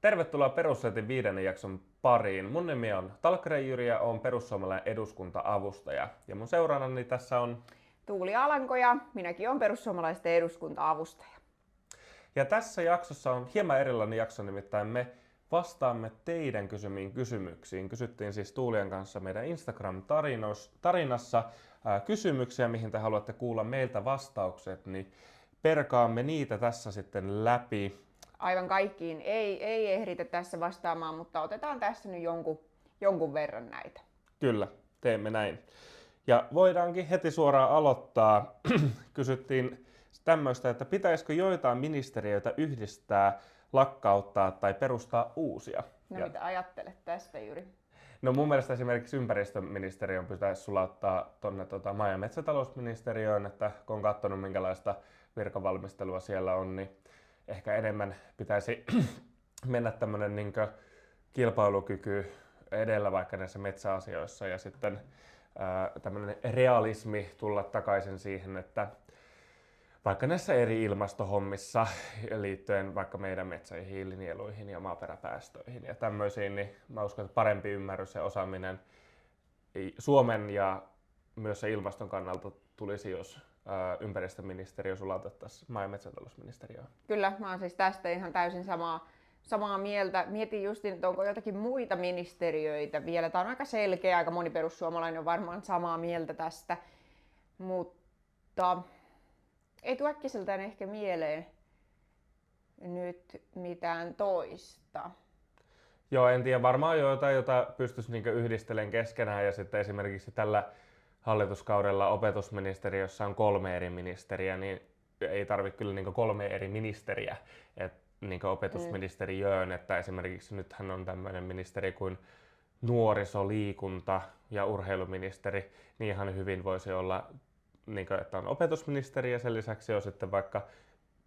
Tervetuloa Perussetin 5. jakson pariin. Mun nimi on Talkkaren Jyri ja olen perussuomalainen eduskunta-avustaja. Ja mun seuraanani tässä on Tuuli Alanko ja minäkin olen perussuomalaisten eduskunta-avustaja. Ja tässä jaksossa on hieman erilainen jakso, nimittäin me vastaamme teidän kysymiin kysymyksiin. Kysyttiin siis Tuulien kanssa meidän Instagram-tarinassa kysymyksiä, mihin te haluatte kuulla meiltä vastaukset, niin perkaamme niitä tässä sitten läpi. Aivan kaikkiin ei ehditä tässä vastaamaan, mutta otetaan tässä nyt jonkun verran näitä. Kyllä, teemme näin. Ja voidaankin heti suoraan aloittaa. Kysyttiin tämmöistä, että pitäisikö joitain ministeriöitä yhdistää, lakkauttaa tai perustaa uusia? No mitä ajattelet tästä, Jyri? No mun mielestä esimerkiksi ympäristöministeriön pitäisi sulauttaa tuonne maa- ja metsätalousministeriöön, että kun on katsonut minkälaista virkavalmistelua siellä on, niin ehkä enemmän pitäisi mennä tämmöinen niin kilpailukyky edellä vaikka näissä metsäasioissa ja sitten tämmöinen realismi tulla takaisin siihen, että vaikka näissä eri ilmastohommissa liittyen vaikka meidän metsän hiilinieluihin ja maaperäpäästöihin ja tämmöisiin, niin mä uskon, että parempi ymmärrys ja osaaminen Suomen ja myös se ilmaston kannalta tulisi, jos ympäristöministeriö sulautettaisiin maa- ja metsätalousministeriöön. Kyllä, mä oon siis tästä ihan täysin samaa mieltä. Mietin just, että onko jotakin muita ministeriöitä vielä. Tämä on aika selkeä, aika moni perussuomalainen on varmaan samaa mieltä tästä, mutta ei tule äkkiseltään ehkä mieleen nyt mitään toista. Joo, en tiedä. Varmaan jotain, jota pystyisi yhdistelemään keskenään ja sitten esimerkiksi tällä hallituskaudella opetusministeriössä on 3 eri ministeriä, niin ei tarvitse kyllä 3 eri ministeriä opetusministeriöön, että esimerkiksi nythän on tämmöinen ministeri kuin nuoriso-, liikunta- ja urheiluministeri, niin ihan hyvin voisi olla, että on opetusministeri ja sen lisäksi on sitten vaikka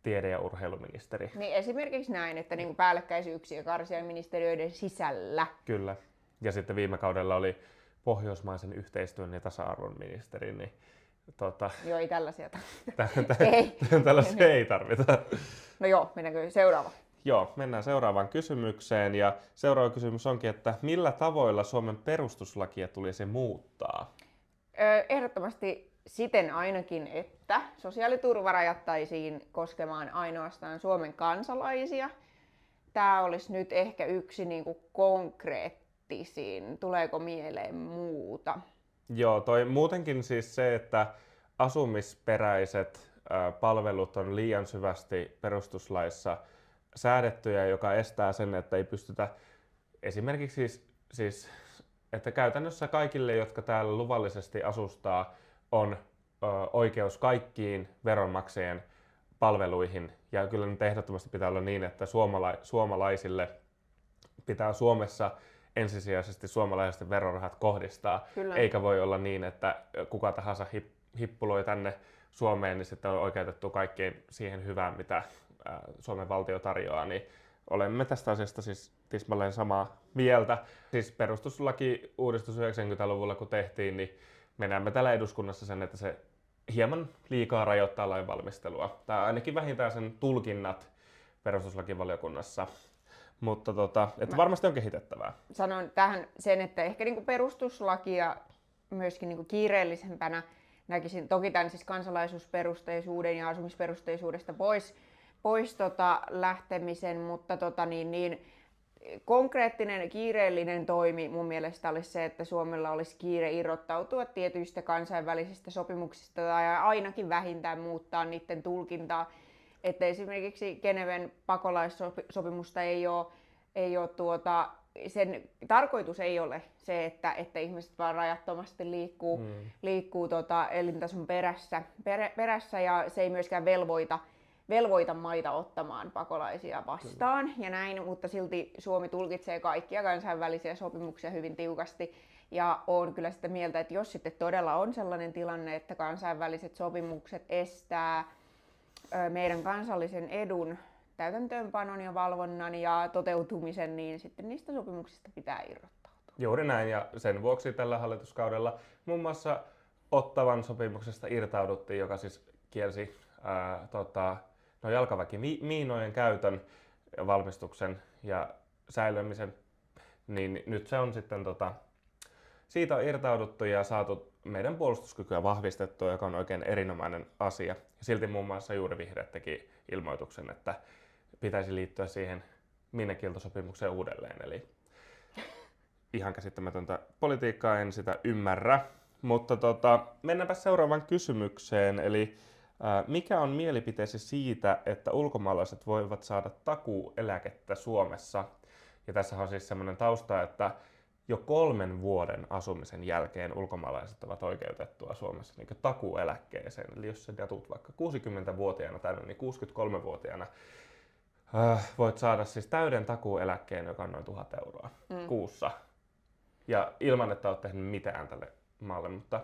tiede- ja urheiluministeri. Niin esimerkiksi näin, että päällekkäisyyksiä karsia ministeriöiden sisällä. Kyllä. Ja sitten viime kaudella oli pohjoismaisen yhteistyön ja tasa-arvon ministeri, niin Joo, ei tällaisia tällaisia ei tarvita. No joo, mennäänkö seuraava? Joo, mennään seuraavaan kysymykseen. Ja seuraava kysymys onkin, että millä tavoilla Suomen perustuslakia tulisi muuttaa? Ehdottomasti siten ainakin, että sosiaaliturva rajattaisiin koskemaan ainoastaan Suomen kansalaisia. Tämä olisi nyt ehkä yksi konkreettisin. Tuleeko mieleen muuta? Joo, toi muutenkin siis se, että asumisperäiset palvelut on liian syvästi perustuslaissa säädettyjä, joka estää sen, että ei pystytä esimerkiksi siis että käytännössä kaikille, jotka täällä luvallisesti asustaa, on oikeus kaikkiin veronmaksajien palveluihin. Ja kyllä nyt ehdottomasti pitää olla niin, että suomalaisille pitää Suomessa ensisijaisesti suomalaisten verorahat kohdistaa. Kyllä. Eikä voi olla niin, että kuka tahansa hippuloi tänne Suomeen, niin sitten on oikeutettu kaikkeen siihen hyvään, mitä Suomen valtio tarjoaa. Niin olemme tästä asiasta siis tismalleen samaa mieltä. Siis perustuslaki-uudistus 90-luvulla kun tehtiin, niin me näemme täällä eduskunnassa sen, että se hieman liikaa rajoittaa lain valmistelua. Tai ainakin vähintään sen tulkinnat perustuslakivaliokunnassa. Mutta että varmasti on kehitettävää. Sanon tähän sen, että ehkä perustuslakia myöskin kiireellisempänä näkisin. Toki tämän siis kansalaisuusperusteisuuden ja asumisperusteisuudesta pois lähtemisen, mutta konkreettinen kiireellinen toimi mun mielestä olisi se, että Suomella olisi kiire irrottautua tietyistä kansainvälisistä sopimuksista tai ainakin vähintään muuttaa niiden tulkintaa. Että esimerkiksi Geneven pakolaissopimusta ei ole sen tarkoitus ei ole se, että ihmiset vaan rajattomasti liikkuu elintason perässä ja se ei myöskään velvoita maita ottamaan pakolaisia vastaan ja näin, mutta silti Suomi tulkitsee kaikkia kansainvälisiä sopimuksia hyvin tiukasti ja on kyllä sitä mieltä, että jos sitten todella on sellainen tilanne, että kansainväliset sopimukset estää meidän kansallisen edun täytäntöönpanon ja valvonnan ja toteutumisen, niin sitten niistä sopimuksista pitää irrottautua. Juuri näin, ja sen vuoksi tällä hallituskaudella muun muassa Ottawan sopimuksesta irtauduttiin, joka siis kielsi jalkaväkimiinojen käytön ja valmistuksen, ja säilymisen, niin nyt se on sitten siitä on irtauduttu ja saatu meidän puolustuskykyä vahvistettua, joka on oikein erinomainen asia. Ja silti muun muassa juuri vihreät teki ilmoituksen, että pitäisi liittyä siihen minnekieltosopimukseen uudelleen. Eli ihan käsittämätöntä politiikkaa, en sitä ymmärrä. Mutta mennäänpä seuraavaan kysymykseen. Eli mikä on mielipiteesi siitä, että ulkomaalaiset voivat saada takuueläkettä Suomessa? Ja tässä on siis semmoinen tausta, että jo 3 vuoden asumisen jälkeen ulkomaalaiset ovat oikeutettua Suomessa niin takuueläkkeeseen. Eli jos sä tulet vaikka 60-vuotiaana tai niin 63-vuotiaana, voit saada siis täyden takuueläkkeen, joka on noin 1 000 euroa kuussa. Ja ilman, että olet tehnyt mitään tälle maalle, mutta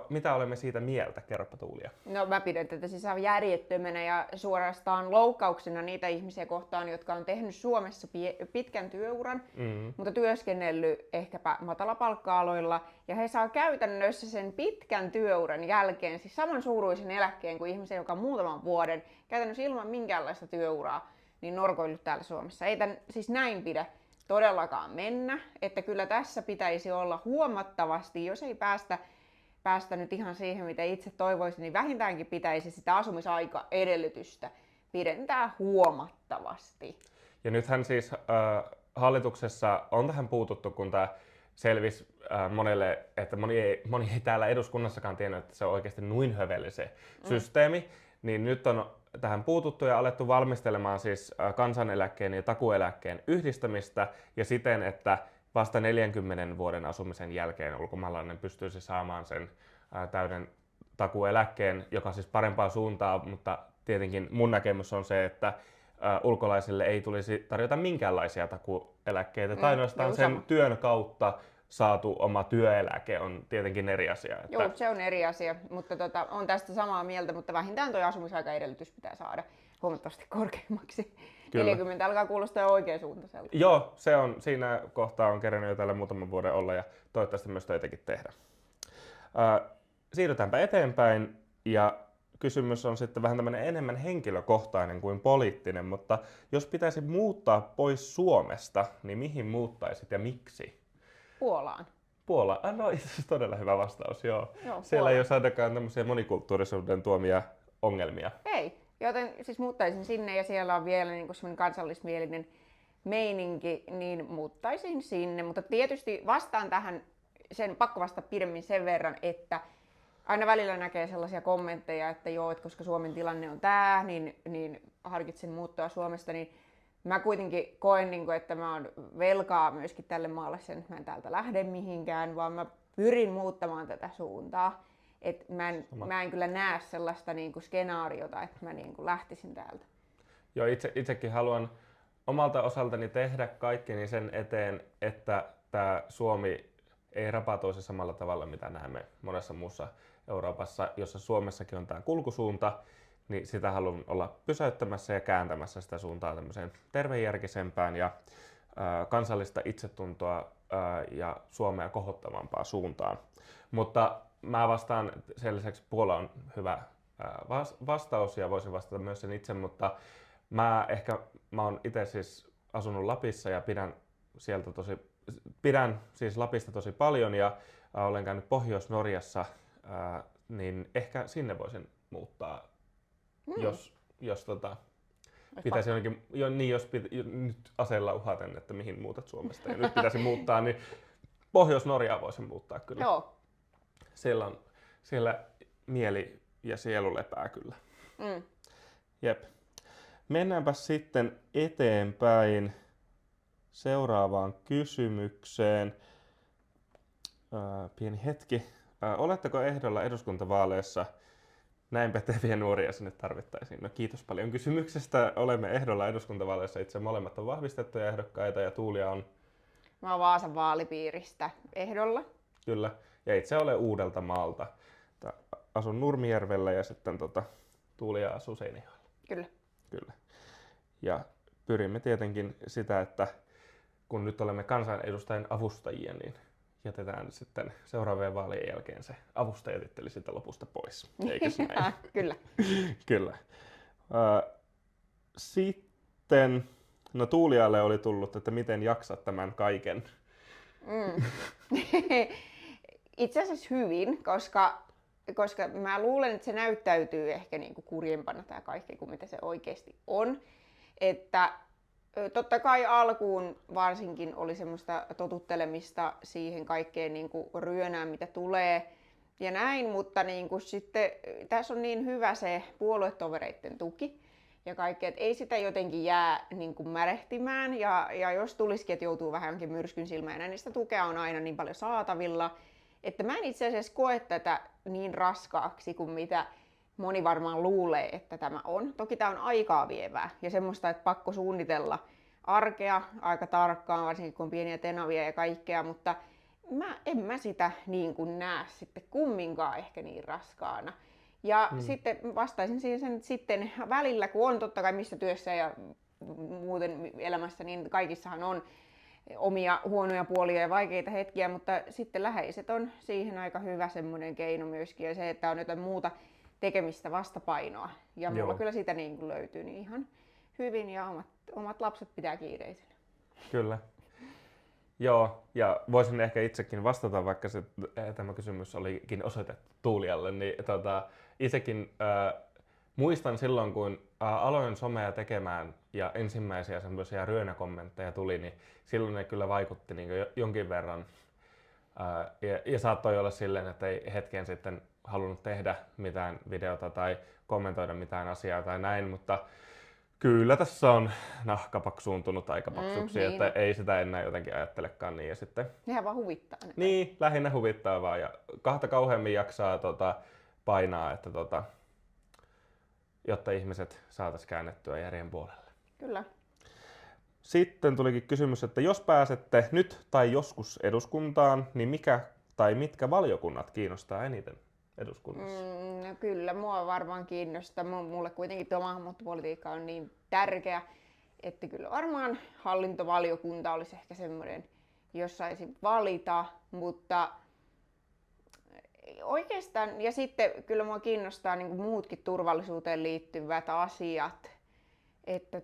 mitä olemme siitä mieltä? Kerropa Tuulia. No mä pidän tätä siis aivan järjettömänä ja suorastaan loukkauksena niitä ihmisiä kohtaan, jotka on tehnyt Suomessa pitkän työuran, mutta työskennellyt ehkäpä matalapalkka-aloilla. Ja he saa käytännössä sen pitkän työuran jälkeen siis saman suuruisen eläkkeen kuin ihmisen, joka on muutaman vuoden käytännössä ilman minkäänlaista työuraa niin norkoillut täällä Suomessa. Ei tämän siis näin pidä todellakaan mennä, että kyllä tässä pitäisi olla huomattavasti, jos ei päästä nyt ihan siihen, mitä itse toivoisin, niin vähintäänkin pitäisi sitä asumisaikaedellytystä pidentää huomattavasti. Ja nythän siis hallituksessa on tähän puututtu, kun tämä selvisi monelle, että moni ei täällä eduskunnassakaan tiennyt, että se on oikeasti noin höveli se systeemi, niin nyt on tähän puututtu ja alettu valmistelemaan siis kansaneläkkeen ja takuueläkkeen yhdistämistä ja siten, että vasta 40 vuoden asumisen jälkeen ulkomaalainen pystyisi saamaan sen täyden takuueläkkeen, joka on siis parempaa suuntaa, mutta tietenkin mun näkemys on se, että ulkolaisille ei tulisi tarjota minkäänlaisia takuueläkkeitä, tai ainoastaan sen työn kautta saatu oma työeläke on tietenkin eri asia. Että... Joo, se on eri asia, mutta on tästä samaa mieltä, mutta vähintään tuo asumisaikaedellytys pitää saada huomattavasti korkeammaksi. Kyllä. 40 alkaa kuulostaa oikeasuuntaiselta. Joo, se on, siinä kohtaa on kerännyt jo täällä muutaman vuoden olla ja toivottavasti myös töitäkin tehdä. Siirrytäänpä eteenpäin ja kysymys on sitten vähän tämmöinen enemmän henkilökohtainen kuin poliittinen, mutta jos pitäisi muuttaa pois Suomesta, niin mihin muuttaisit ja miksi? Puolaan. Puola? No itse asiassa todella hyvä vastaus, joo. Joo, siellä ei ole ainakaan tämmöisiä monikulttuurisuuden tuomia ongelmia. Ei, joten siis muuttaisin sinne ja siellä on vielä niin kuin semmoinen kansallismielinen meininki, niin muuttaisin sinne. Mutta tietysti vastaan tähän pakko vastata pidemmin sen verran, että aina välillä näkee sellaisia kommentteja, että joo, että koska Suomen tilanne on tää, niin harkitsen muuttoa Suomesta, niin mä kuitenkin koen, että mä oon velkaa myöskin tälle maalle sen, että mä en täältä lähde mihinkään, vaan mä pyrin muuttamaan tätä suuntaa. Et mä en kyllä näe sellaista skenaariota, että mä lähtisin täältä. Joo, itsekin haluan omalta osaltani tehdä kaikkeni sen eteen, että tämä Suomi ei rapatoisi samalla tavalla, mitä näemme monessa muussa Euroopassa, jossa Suomessakin on tämä kulkusuunta, niin sitä haluan olla pysäyttämässä ja kääntämässä sitä suuntaa tämmöiseen tervejärkisempään ja kansallista itsetuntoa ja Suomea kohottavampaan suuntaan. Mutta mä vastaan sen lisäksi, Puola on hyvä vastaus ja voisin vastata myös sen itse, mutta mä oon itse siis asunut Lapissa ja pidän siis Lapista tosi paljon ja olen käynyt Pohjois-Norjassa, niin ehkä sinne voisin muuttaa, jos pitäisi jonnekin, nyt aseella uhaten, että mihin muutat Suomesta ja nyt pitäisi muuttaa, niin Pohjois-Norjaa voisin muuttaa kyllä. Joo. Siellä mieli ja sielu lepää kyllä. Jep. Mennäänpä sitten eteenpäin seuraavaan kysymykseen. Pieni hetki. Oletteko ehdolla eduskuntavaaleissa? Näin päteviä nuoria sinne tarvittaisiin. No kiitos paljon kysymyksestä. Olemme ehdolla eduskuntavaaleissa. Itse molemmat on vahvistettuja ehdokkaita ja Tuulia on... Mä oon Vaasan vaalipiiristä ehdolla. Kyllä. Ja itse olen Uudeltamaalta. Asun Nurmijärvellä ja sitten Tuulia asuu Seinäjoella. Kyllä. Ja pyrimme tietenkin sitä, että kun nyt olemme kansanedustajien avustajia, niin jätetään sitten seuraavien vaalien jälkeen se avustajatitteli sitä lopusta pois. Eikös näin? Kyllä. Kyllä. Sitten No Tuulialle oli tullut, että miten jaksat tämän kaiken. Itse asiassa hyvin, koska mä luulen, että se näyttäytyy ehkä niinku kurjempana tämä kaikki kuin mitä se oikeasti on. Että totta kai alkuun varsinkin oli semmoista totuttelemista siihen kaikkeen niinku ryönään, mitä tulee ja näin, mutta niinku sitten tässä on niin hyvä se puoluetovereiden tuki ja kaikkea, että ei sitä jotenkin jää niinku märehtimään ja jos tulisikin, että joutuu vähänkin myrskyn silmään, niin sitä tukea on aina niin paljon saatavilla, että mä en itse asiassa koe tätä niin raskaaksi kuin mitä moni varmaan luulee, että tämä on. Toki tämä on aikaa vievää ja semmoista, että pakko suunnitella arkea aika tarkkaan, varsinkin kun on pieniä tenavia ja kaikkea, mutta en mä sitä niin kuin näe sitten kumminkaan ehkä niin raskaana. Ja sitten vastaisin siihen sen, että sitten välillä, kun on totta kai missä työssä ja muuten elämässä, niin kaikissahan on omia huonoja puolia ja vaikeita hetkiä, mutta sitten läheiset on siihen aika hyvä semmoinen keino myöskin ja se, että on jotain muuta tekemistä vastapainoa. Ja mulla kyllä sitä niin kuin löytyy niin ihan hyvin ja omat lapset pitää kiireisenä. Kyllä. Joo, ja voisin ehkä itsekin vastata, vaikka tämä kysymys olikin osoitettu Tuulialle, niin itsekin muistan silloin, kun aloin somea tekemään ja ensimmäisiä semmoisia ryönäkommentteja tuli, niin silloin ne kyllä vaikutti niin jonkin verran. Ja saattoi olla silleen, että ei hetken sitten halunnut tehdä mitään videota tai kommentoida mitään asiaa tai näin, mutta kyllä tässä on nahka paksuuntunut aika paksuksi, niin. Että ei sitä enää jotenkin ajattelekaan niin. Ja sitten nehän vaan huvittaa. Niin, lähinnä huvittaa vaan ja kahta kauheammin jaksaa painaa, että jotta ihmiset saataisiin käännettyä järjen puolelle. Kyllä. Sitten tulikin kysymys, että jos pääsette nyt tai joskus eduskuntaan, niin mikä tai mitkä valiokunnat kiinnostaa eniten eduskunnassa? No kyllä, mua varmaan kiinnostaa. Mulle kuitenkin tuo maahanmuuttopolitiikka on niin tärkeä, että kyllä varmaan hallintovaliokunta olisi ehkä semmoinen, jos saisi valita, mutta oikeastaan, ja sitten kyllä mua kiinnostaa niin kuin muutkin turvallisuuteen liittyvät asiat, että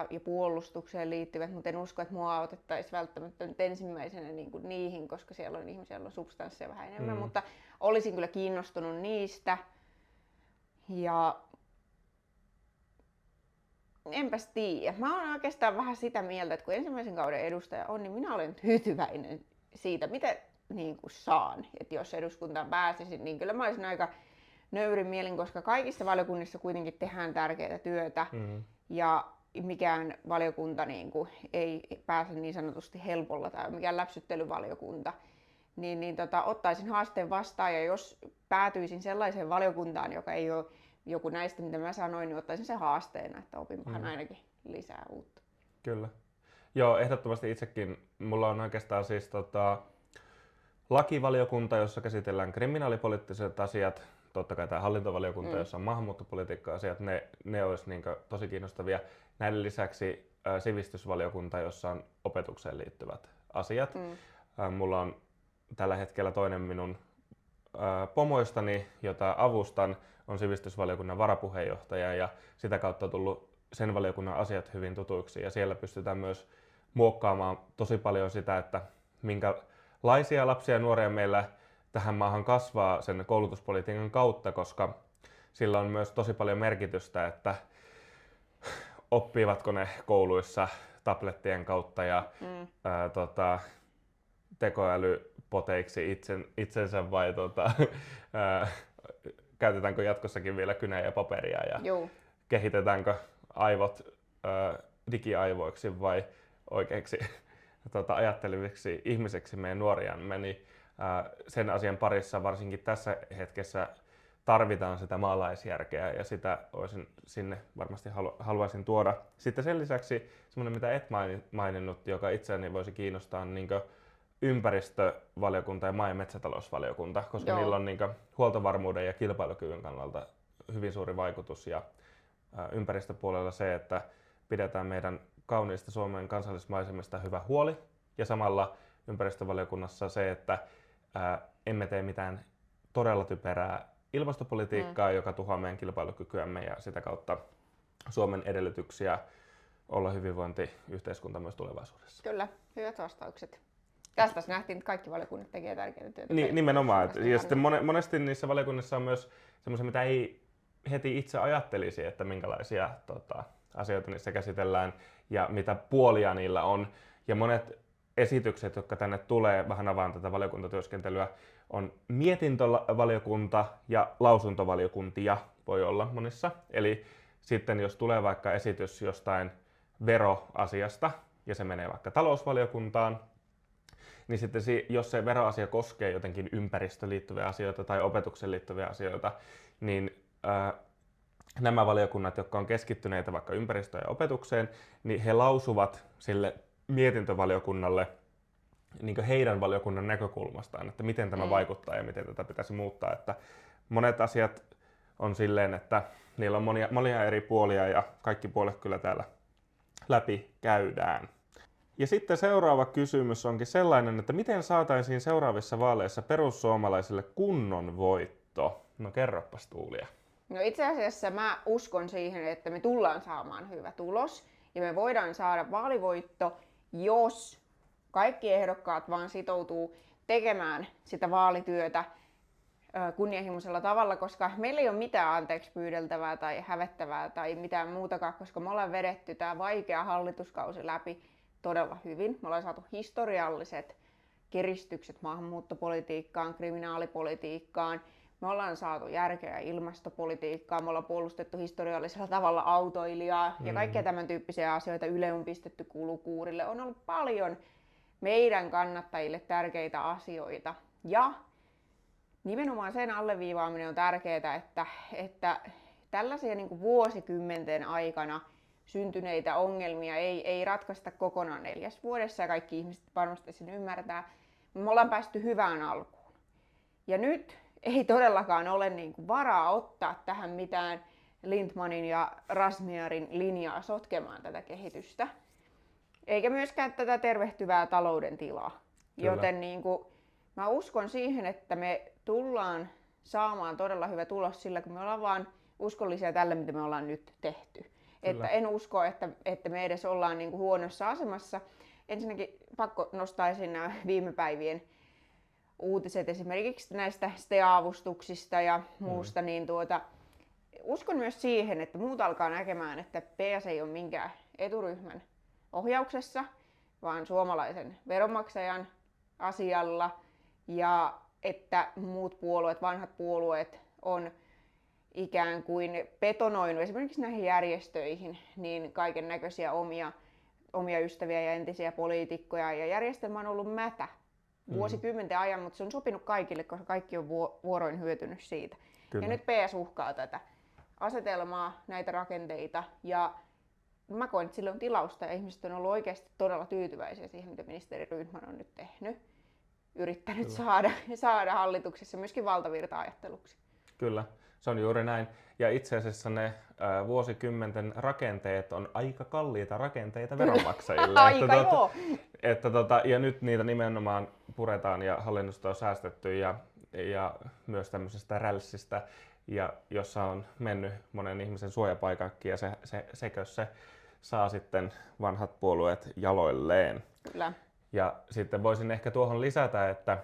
ja puolustukseen liittyvät, mutta en usko, että mua otettaisiin välttämättä nyt ensimmäisenä niin kuin niihin, koska siellä on ihmisiä, joilla on substanssia vähän enemmän, mutta olisin kyllä kiinnostunut niistä. Ja enpäs tiedä. Mä oon oikeastaan vähän sitä mieltä, että kun ensimmäisen kauden edustaja on, niin minä olen tyytyväinen siitä, mitä niin kuin saan. Että jos eduskuntaan pääsisin, niin kyllä mä olisin aika nöyrin mielin, koska kaikissa valiokunnissa kuitenkin tehdään tärkeää työtä. Ja mikään valiokunta niin kuin, ei pääse niin sanotusti helpolla tai mikään läpsyttelyvaliokunta. Niin ottaisin haasteen vastaan ja jos päätyisin sellaiseen valiokuntaan, joka ei ole joku näistä, mitä mä sanoin, niin ottaisin sen haasteena, että opinpahan ainakin lisää uutta. Kyllä. Joo, ehdottomasti itsekin. Mulla on oikeastaan siis lakivaliokunta, jossa käsitellään kriminaalipoliittiset asiat. Totta kai tämä hallintovaliokunta, jossa on maahanmuuttopolitiikka-asiat, ne olisi niin tosi kiinnostavia. Näiden lisäksi sivistysvaliokunta, jossa on opetukseen liittyvät asiat. Mulla on tällä hetkellä toinen minun pomoistani, jota avustan, on sivistysvaliokunnan varapuheenjohtaja ja sitä kautta on tullut sen valiokunnan asiat hyvin tutuiksi ja siellä pystytään myös muokkaamaan tosi paljon sitä, että minkälaisia lapsia ja nuoria meillä tähän maahan kasvaa sen koulutuspolitiikan kautta, koska sillä on myös tosi paljon merkitystä, että oppivatko ne kouluissa tablettien kautta ja tekoälypoteiksi itsensä vai käytetäänkö jatkossakin vielä kynää ja paperia ja kehitetäänkö aivot digiaivoiksi vai oikeiksi ajatteleviksi ihmiseksi meidän nuoriamme, niin sen asian parissa varsinkin tässä hetkessä tarvitaan sitä maalaisjärkeä ja sitä sinne varmasti haluaisin tuoda. Sitten sen lisäksi semmoinen, mitä et maininnut, joka itseäni voisi kiinnostaa, on ympäristövaliokunta ja maa- ja metsätalousvaliokunta, koska niillä on huoltovarmuuden ja kilpailukyvyn kannalta hyvin suuri vaikutus. Ja ympäristöpuolella se, että pidetään meidän kauniista Suomen kansallismaisemista hyvä huoli ja samalla ympäristövaliokunnassa se, että emme tee mitään todella typerää ilmastopolitiikkaa, joka tuhoaa meidän kilpailukykyämme ja sitä kautta Suomen edellytyksiä olla hyvinvointiyhteiskunta myös tulevaisuudessa. Kyllä, hyvät vastaukset. Tästä nähtiin, että kaikki valiokunnat tekevät tärkeää työtä. Nimenomaan. Ja sitten monesti niissä valiokunnissa on myös semmoisia, mitä ei heti itse ajattelisi, että minkälaisia asioita niissä käsitellään ja mitä puolia niillä on. Ja monet esitykset, jotka tänne tulee, vähän avaan tätä valiokuntatyöskentelyä, on mietintövaliokunta ja lausuntovaliokuntia voi olla monissa. Eli sitten jos tulee vaikka esitys jostain veroasiasta ja se menee vaikka talousvaliokuntaan, niin sitten jos se veroasia koskee jotenkin ympäristöön liittyviä asioita tai opetukseen liittyviä asioita, niin nämä valiokunnat, jotka on keskittyneitä vaikka ympäristöön ja opetukseen, niin he lausuvat sille mietintövaliokunnalle niin heidän valiokunnan näkökulmastaan, että miten tämä vaikuttaa ja miten tätä pitäisi muuttaa. Että monet asiat on silleen, että niillä on monia eri puolia ja kaikki puolet kyllä täällä läpi käydään. Ja sitten seuraava kysymys onkin sellainen, että miten saataisiin seuraavissa vaaleissa perussuomalaisille kunnon voitto? No kerropas Tuulia. No itse asiassa mä uskon siihen, että me tullaan saamaan hyvä tulos ja me voidaan saada vaalivoitto, jos kaikki ehdokkaat vaan sitoutuu tekemään sitä vaalityötä kunnianhimoisella tavalla, koska meillä ei ole mitään anteeksi pyydeltävää tai hävettävää tai mitään muutakaan, koska me ollaan vedetty tämä vaikea hallituskausi läpi todella hyvin. Me ollaan saatu historialliset kiristykset maahanmuuttopolitiikkaan, kriminaalipolitiikkaan. Me ollaan saatu järkeä ilmastopolitiikkaan, me ollaan puolustettu historiallisella tavalla autoilijaa ja kaikkia tämän tyyppisiä asioita. Yle on pistetty kulukuurille. On ollut paljon meidän kannattajille tärkeitä asioita. Ja nimenomaan sen alleviivaaminen on tärkeää, että tällaisia niin kuin vuosikymmenten aikana syntyneitä ongelmia ei ratkaista kokonaan 4 vuodessa ja kaikki ihmiset varmasti sen ymmärtää. Me ollaan päästy hyvään alkuun. Ja nyt ei todellakaan ole niin kuin varaa ottaa tähän mitään Lindtmanin ja Razmyarin linjaa sotkemaan tätä kehitystä. Eikä myöskään tätä tervehtyvää talouden tilaa. Kyllä. Joten niin kuin, mä uskon siihen, että me tullaan saamaan todella hyvä tulos sillä, kun me ollaan vaan uskollisia tälle, mitä me ollaan nyt tehty. Että en usko, että me edes ollaan niin kuin huonossa asemassa. Ensinnäkin pakko nostaa esiin nämä viime päivien uutiset esimerkiksi näistä STEA-avustuksista ja muusta, niin uskon myös siihen, että muut alkaa näkemään, että PS ei ole minkään eturyhmän ohjauksessa, vaan suomalaisen veronmaksajan asialla ja että muut puolueet, vanhat puolueet on ikään kuin betonoinut esimerkiksi näihin järjestöihin niin kaiken näköisiä omia ystäviä ja entisiä poliitikkoja ja järjestelmä on ollut mätä vuosikymmenten ajan, mutta se on sopinut kaikille, koska kaikki on vuoroin hyötynyt siitä. Kyllä. Ja nyt PS uhkaa tätä asetelmaa, näitä rakenteita ja mä koen, että sillä on tilausta ja ihmiset on ollut oikeasti todella tyytyväisiä siihen, mitä ministeri Rydman on nyt tehnyt. Yrittänyt saada hallituksessa myöskin valtavirta-ajatteluksi. Kyllä, se on juuri näin. Ja itse asiassa ne vuosikymmenten rakenteet on aika kalliita rakenteita veronmaksajille. Ja nyt niitä nimenomaan puretaan ja hallinnosta on säästetty ja myös tämmöisestä rälssistä, ja jossa on mennyt monen ihmisen suojapaikakki ja se saa sitten vanhat puolueet jaloilleen. Kyllä. Ja sitten voisin ehkä tuohon lisätä, että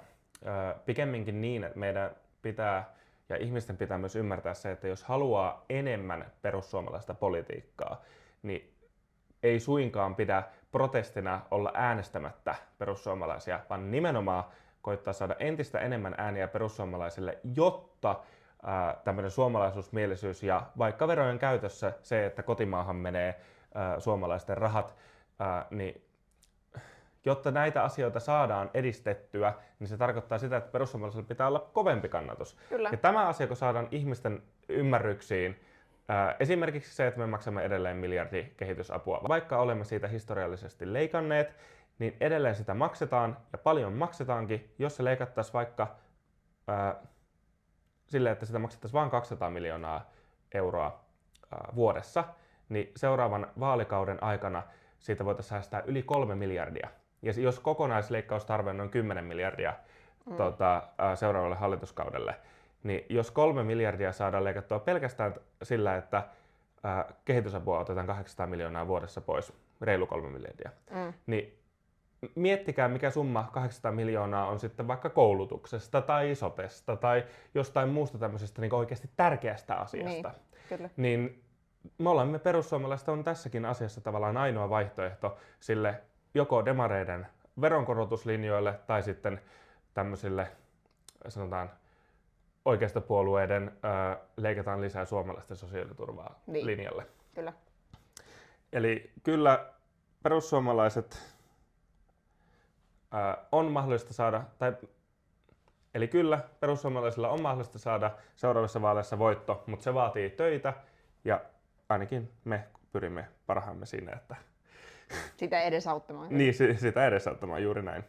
pikemminkin niin, että meidän pitää ja ihmisten pitää myös ymmärtää se, että jos haluaa enemmän perussuomalaista politiikkaa, niin ei suinkaan pidä protestina olla äänestämättä perussuomalaisia, vaan nimenomaan koittaa saada entistä enemmän ääniä perussuomalaisille, jotta tämmöinen suomalaisuusmielisyys ja vaikka verojen käytössä se, että kotimaahan menee suomalaisten rahat, niin jotta näitä asioita saadaan edistettyä, niin se tarkoittaa sitä, että perussuomalaisilla pitää olla kovempi kannatus. Kyllä. Ja tämä asia, kun saadaan ihmisten ymmärryksiin, esimerkiksi se, että me maksamme edelleen miljardi kehitysapua, vaikka olemme siitä historiallisesti leikanneet, niin edelleen sitä maksetaan ja paljon maksetaankin, jos se leikattaisiin vaikka silleen, että sitä maksettaisiin vain 200 miljoonaa euroa vuodessa, niin seuraavan vaalikauden aikana siitä voitaisiin säästää yli 3 miljardia. Ja jos kokonaisleikkaustarve on noin 10 miljardia seuraavalle hallituskaudelle, niin jos 3 miljardia saadaan leikattua pelkästään sillä, että kehitysapua otetaan 800 miljoonaa vuodessa pois, reilu 3 miljardia. Niin miettikää, mikä summa 800 miljoonaa on sitten vaikka koulutuksesta tai sotesta tai jostain muusta tämmöisestä niin oikeasti tärkeästä asiasta. Kyllä. Niin me perussuomalaiset on tässäkin asiassa tavallaan ainoa vaihtoehto sille joko demareiden veronkorotuslinjoille tai sitten tämmöisille, sanotaan, oikeistopuolueiden leikataan lisää suomalaisten sosiaaliturvaa linjalle. Kyllä. Eli kyllä perussuomalaiset on mahdollista saada, eli kyllä perussuomalaisilla on mahdollista saada seuraavissa vaaleissa voitto, mutta se vaatii töitä ja ainakin me pyrimme parhaamme siinä, että sitä edesauttamaan. Niin, sitä edesauttamaan, juuri näin.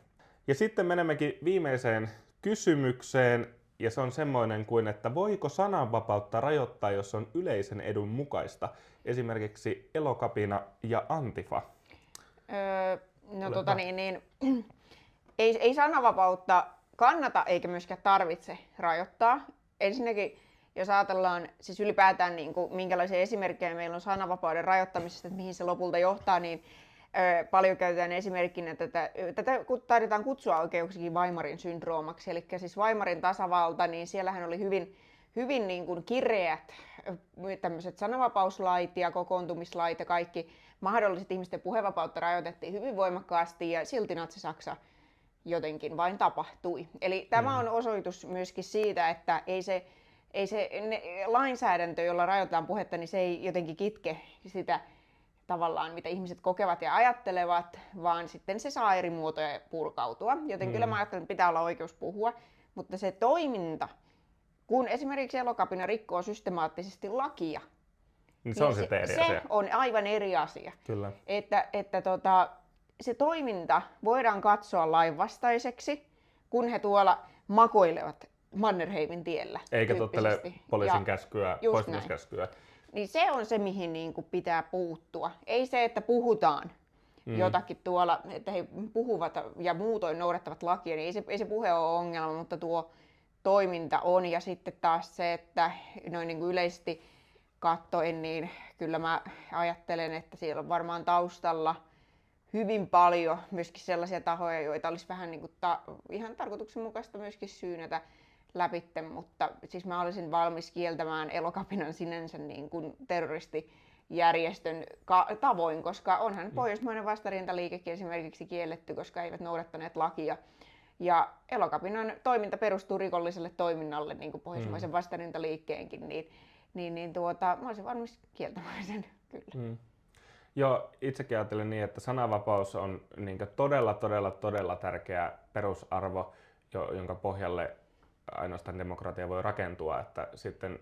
Ja sitten menemmekin viimeiseen kysymykseen, ja se on semmoinen kuin, että voiko sananvapautta rajoittaa, jos on yleisen edun mukaista, esimerkiksi Elokapina ja Antifa? Ei sananvapautta kannata eikä myöskään tarvitse rajoittaa. Ensinnäkin, jos ajatellaan siis ylipäätään minkälaisia esimerkkejä meillä on sananvapauden rajoittamisesta, että mihin se lopulta johtaa, niin paljon käytetään esimerkkinä tätä taidetaan kutsua oikeuksikin Weimarin syndroomaksi. Eli siis Weimarin tasavalta, niin siellähän oli hyvin niin kuin kireät tämmöiset sananvapauslait ja kokoontumislait ja kaikki mahdolliset ihmisten puhevapautta rajoitettiin hyvin voimakkaasti ja silti Natsi-Saksa jotenkin vain tapahtui. Eli tämä on osoitus myöskin siitä, että ei se lainsäädäntö, jolla rajoitetaan puhetta, niin se ei jotenkin kitke sitä tavallaan, mitä ihmiset kokevat ja ajattelevat, vaan sitten se saa eri muotoja purkautua. Joten kyllä mä ajattelen, että pitää olla oikeus puhua, mutta se toiminta, kun esimerkiksi Elokapina rikkoo systemaattisesti lakia, niin se on sitten eri asia. Se on aivan eri asia. Kyllä. Että se toiminta voidaan katsoa lainvastaiseksi, kun he tuolla makoilevat Mannerheimin tiellä. Eikä tottele poliisin käskyä, poistumiskäskyä. Niin se on se, mihin pitää puuttua. Ei se, että puhutaan jotakin tuolla, että he puhuvat ja muutoin noudattavat lakia, niin ei se puhe ole ongelma, mutta tuo toiminta on. Ja sitten taas se, että noin niin kuin yleisesti katsoen, niin kyllä mä ajattelen, että siellä on varmaan taustalla hyvin paljon myöskin sellaisia tahoja, joita olisi vähän niin kuin ihan tarkoituksenmukaista myöskin syynätä läpitte, mutta siis mä olisin valmis kieltämään Elokapinan sinänsä niin kuin terroristijärjestön tavoin, koska onhan pohjoismainen vastarintaliikekin esimerkiksi kielletty, koska eivät noudattaneet lakia. Ja Elokapinan toiminta perustuu rikolliselle toiminnalle, niin kuin pohjoismaisen vastarintaliikkeenkin, niin mä olisin valmis kieltämään sen kyllä. Joo, itsekin ajattelen niin, että sananvapaus on niin todella tärkeä perusarvo, jonka pohjalle ainoastaan demokratia voi rakentua, että sitten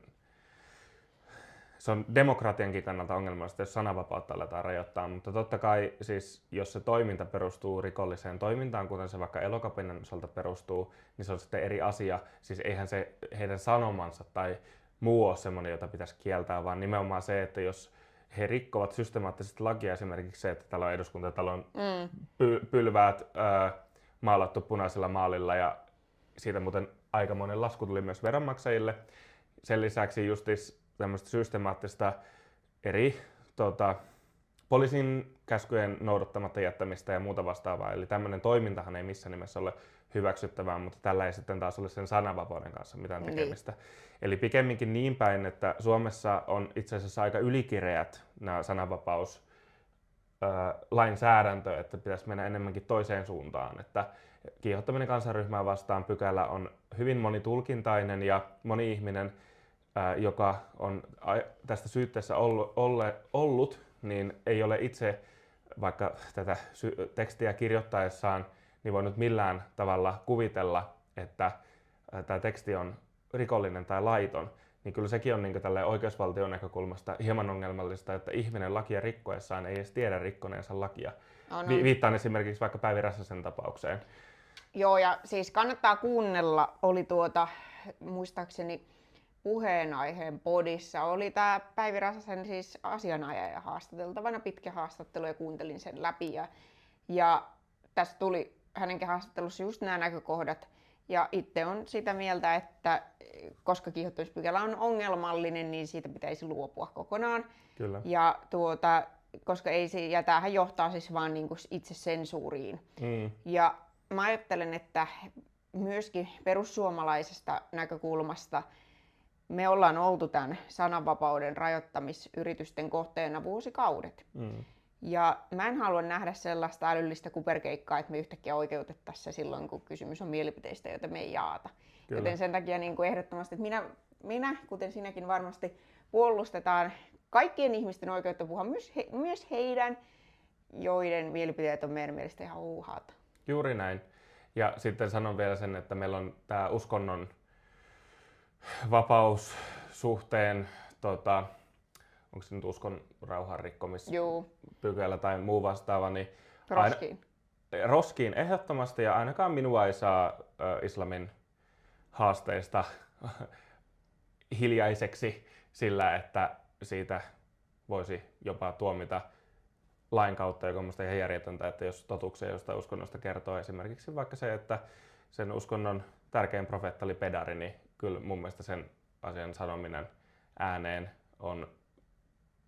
se on demokratiankin kannalta ongelmallista, jos sananvapautta aletaan rajoittaa, mutta totta kai siis, jos se toiminta perustuu rikolliseen toimintaan, kuten se vaikka Elokapinan osalta perustuu, niin se on sitten eri asia. Siis eihän se heidän sanomansa tai muu ole semmoinen, jota pitäisi kieltää, vaan nimenomaan se, että jos he rikkovat systemaattisesti lakia, esimerkiksi se, että täällä on eduskuntatalon pylväät maalattu punaisella maalilla ja siitä muuten aikamoinen lasku tuli myös veronmaksajille. Sen lisäksi justis tämmöistä systemaattista eri poliisin käskyjen noudattamatta jättämistä ja muuta vastaavaa. Eli tämmöinen toimintahan ei missään nimessä ole hyväksyttävää, mutta tällä ei sitten taas ole sen sananvapauden kanssa mitään tekemistä. Eli pikemminkin niin päin, että Suomessa on itse asiassa aika ylikireät nämä sananvapauslainsäädäntö, että pitäisi mennä enemmänkin toiseen suuntaan. Että kiihottaminen kansanryhmää vastaan pykälä on hyvin monitulkintainen ja moni ihminen, joka on tästä syytteessä ollut, niin ei ole itse vaikka tätä tekstiä kirjoittaessaan niin voinut millään tavalla kuvitella, että tämä teksti on rikollinen tai laiton. Niin kyllä sekin on niin tälle oikeusvaltion näkökulmasta hieman ongelmallista, että ihminen lakia rikkoessaan ei edes tiedä rikkoneensa lakia. Viittaan esimerkiksi vaikka Päivi Räsäsen tapaukseen. Joo, ja siis kannattaa kuunnella, oli muistaakseni puheenaiheen podissa, oli tämä Päivi Räsäsen siis asianajaja haastateltavana, pitkä haastattelu ja kuuntelin sen läpi. Ja tässä tuli hänenkin haastattelussa just nämä näkökohdat Ja itse on sitä mieltä, että koska kiihottamispykälä on ongelmallinen, niin siitä pitäisi luopua kokonaan. Kyllä. Ja koska ja tämähän johtaa siis vaan niin kuin itse sensuuriin. Ja mä ajattelen, että myöskin perussuomalaisesta näkökulmasta me ollaan oltu tämän sananvapauden rajoittamisyritysten kohteena vuosikaudet. Ja mä en halua nähdä sellaista älyllistä kuperkeikkaa, että me yhtäkkiä oikeutettaisiin se silloin, kun kysymys on mielipiteistä, joita me ei jaata. Kyllä. Joten sen takia niin kuin ehdottomasti, että minä, kuten sinäkin varmasti, puolustetaan kaikkien ihmisten oikeutta puhua, myös heidän, joiden mielipiteet on meidän mielestä ihan huuhaata. Juuri näin. Ja sitten sanon vielä sen, että meillä on tämä uskonnon vapaus suhteen, onko se nyt uskon rauhan rikkomispykälä tai muu vastaava, niin roskiin ehdottomasti, ja ainakaan minua ei saa islamin haasteista hiljaiseksi sillä, että siitä voisi jopa tuomita lain kautta, joka on minusta ihan järjetöntä, että jos totuuksia jostain uskonnosta kertoo, esimerkiksi vaikka se, että sen uskonnon tärkein profeetta oli pedari, niin kyllä mun mielestä sen asian sanominen ääneen on,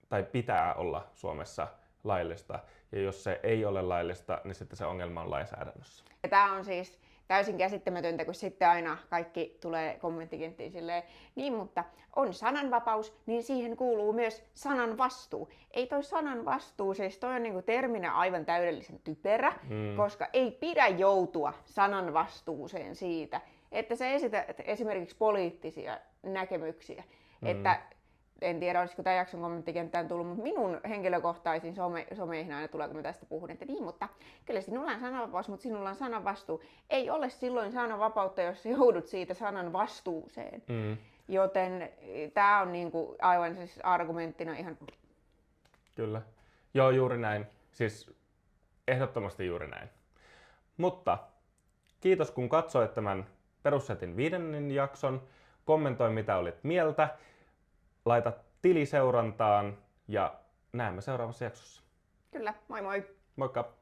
tai pitää olla Suomessa laillista, ja jos se ei ole laillista, niin sitten se ongelma on lainsäädännössä. Ja tämä on siis täysin käsittämätöntä, kun sitten aina kaikki tulee kommenttikenttiin silleen, niin mutta on sananvapaus, niin siihen kuuluu myös sanan vastuu. Ei toi sanan vastuu, siis toi on niinku terminä aivan täydellisen typerä, koska ei pidä joutua sanan vastuuseen siitä, että sä esität esimerkiksi poliittisia näkemyksiä, että en tiedä, olisiko tämän jakson kommenttikenttään tullut, mutta minun henkilökohtaisin someihin aina tulee, kun mä tästä puhun, että niin, mutta kyllä sinulla on sananvapaus, mutta sinulla on sananvastuu. Ei ole silloin sananvapautta, jos joudut siitä sanan vastuuseen. Joten tämä on niinku aivan siis argumenttina ihan... Kyllä. Joo, juuri näin. Siis ehdottomasti juuri näin. Mutta kiitos, kun katsoit tämän Perussetin 5. jakson. Kommentoi, mitä olit mieltä. Laita tili seurantaan ja näemme seuraavassa jaksossa. Kyllä, moi moi! Moikka!